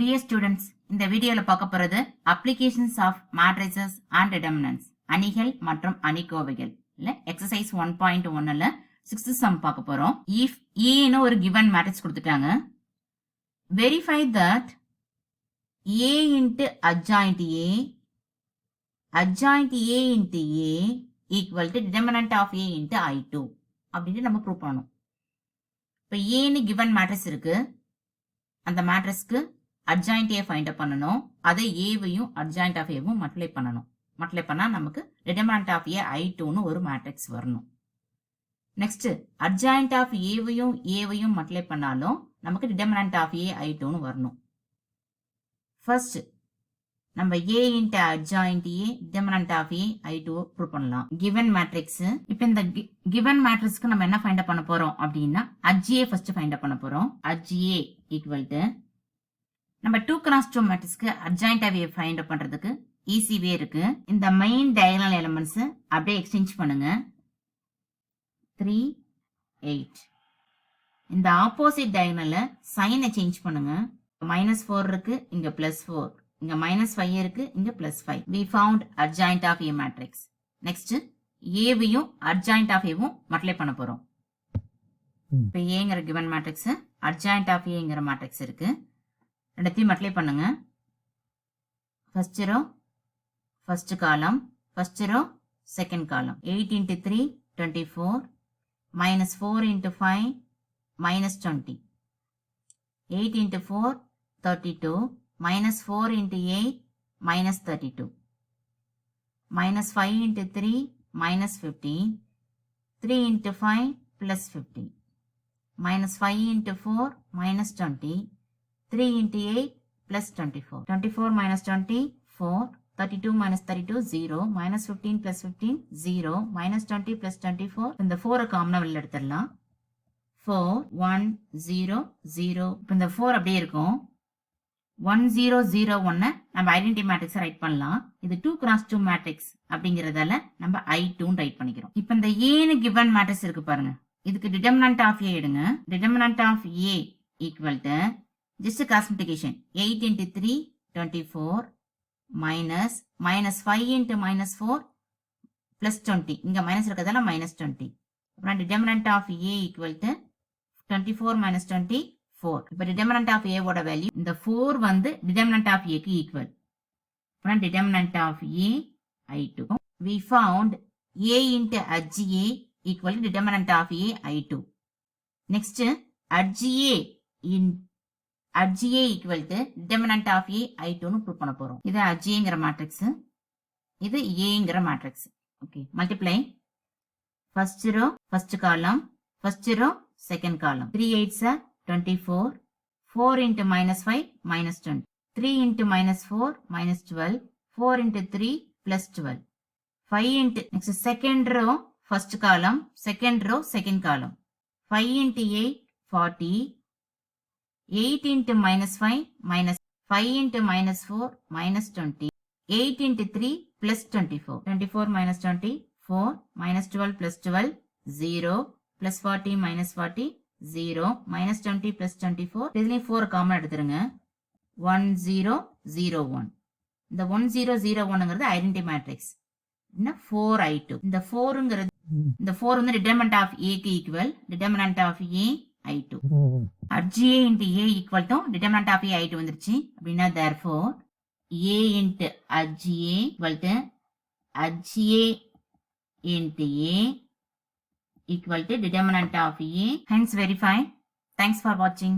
Dear students, இந்த வீடியோல பார்க்க போறது applications of matrices and determinants அணிகள் மற்றும் அணிக்கோவைகள் இல்ல exercise 1.1ல 6th sum பார்க்க போறோம். If A ன்னு ஒரு given matrix கொடுத்துட்டாங்க, verify that A into adjoint A into A equal to determinant of A into I2 அப்படின்னு நம்ம ப்ரூவ் பண்ணணும். இப்போ A ன்னு given matrix இருக்கு, அந்த மேட்ரிக்ஸ்க்கு adjoint A ஃபைண்ட் அப் பண்ணணும். அதை ஏவையும் adjoint of Aவும் மல்டிப்ளை பண்ணணும். மல்டிப்ளை பண்ணா நமக்கு determinant of A I2ன்னு ஒரு மேட்ரிக்ஸ் வரணும். நெக்ஸ்ட் adjoint of ஏவையும் மல்டிப்ளை பண்ணாலும் நமக்கு determinant of A I2ன்னு வரணும். ஃபர்ஸ்ட் நம்ம A into adjoint A determinant of A I2 prove பண்ணலாம். given matrix. இப்போ இந்த given matrixக்கு நம்ம என்ன ஃபைண்ட் அப் பண்ண போறோம் அப்படின்னா adj ஃபர்ஸ்ட் ஃபைண்ட் அப் பண்ண போறோம். adj ஈக்குவல் டு நம்ம 2x2 மேட்ரிக்ஸ்க்கு adjoint of A find அப் பண்றதுக்கு ஈஸிவே இருக்கு. இந்த மெயின் டயகனல் எலிமெண்ட்ஸ் அப்படியே எக்ஸ்சேஞ்ச் பண்ணுங்க. 3 8. இந்த ஆப்போசிட் டயகனல்ல சைனை சேஞ்ச் பண்ணுங்க. -4 இருக்கு, இங்க +4, இங்க -5 இருக்கு, இங்க +5. we found adjoint of A matrix. Next ஏவையும் adjoint of Aவும் மல்டிப்ளை பண்ண போறோம். இப்போ ஏங்கிற given matrix, adjoint of Aங்கிற மேட்ரிக்ஸ் இருக்கு. ரெண்டத்தையும் மல்டிப்ளை பண்ணுங்க. First row first column, first row second column. 8 into 3 24, -4 into 5 -20, 8 into 4 32, -4 into 8 -32, -5 into 3 -15, 3 into 5 +15, -5 into 4 -20, 3 into 8 +24, 24 minus 20 4, 32 minus 32 0, -15 plus 15 0, -20 plus 24. இந்த 4 காமனா வெளில எடுத்துடலாம். 4 1 0 0. இப்போ இந்த 4 அப்படியே இருக்கும். 1 0 0 1 நம்ம ஐடென்டிட்டி மேட்ரிக்ஸ் ரைட் பண்ணலாம். இது 2x2 மேட்ரிக்ஸ் அப்படிங்கறதால நம்ம I2 ரைட் பண்ணிக்கிறோம். இப்போ இந்த A ன்னு given மேட்ரிக்ஸ் இருக்கு பாருங்க. இதுக்கு determinant of A எடுங்க. determinant of A equal to just cross multiplication 8 into 3 24 minus -5 into -4 plus 20. இங்க மைனஸ் இருக்கிறதால -20. அப்புறம் determinant of A equal to 24 minus 20 4. இப்போ determinant of A ஓட வேல்யூ இந்த 4 வந்து determinant of A க்கு ஈக்குவல். அப்புறம் determinant of A I2. we found A into adj A equal to determinant of A I2. next adj A in adj A equal to determinant of A I2 னு prove பண்ண போறோம். இது adj ங்கிற matrix, இது A ங்கிற matrix. Okay, multiply first row first column, first row second column. 3 8s are 24, 4 into -5 -20, 3 into -4 -12, 4 into 3 +12, 5 into next second row first column, second row second column. 5 into 8 40, 8 into -5 -5 into -4 -20, 8 into 3 +24, 24 minus 20 4, -12 plus 12 0, plus 40 minus 40 0, -20 plus 24. இதுலயும் 4 common எடுத்துருங்க. 1 0 0 1. இந்த 1 0 0 1ங்கிறது identity matrix. என்ன 4 I2. இந்த 4ங்கிறது இந்த 4 வந்து determinant of A க்கு equal. determinant of A I2. adj A into A equal to determinant of A I2 வந்துருச்சு. அப்படின்னா therefore A into adj A equal to adj A into A equal to determinant of A. Hence verify. Thanks for watching.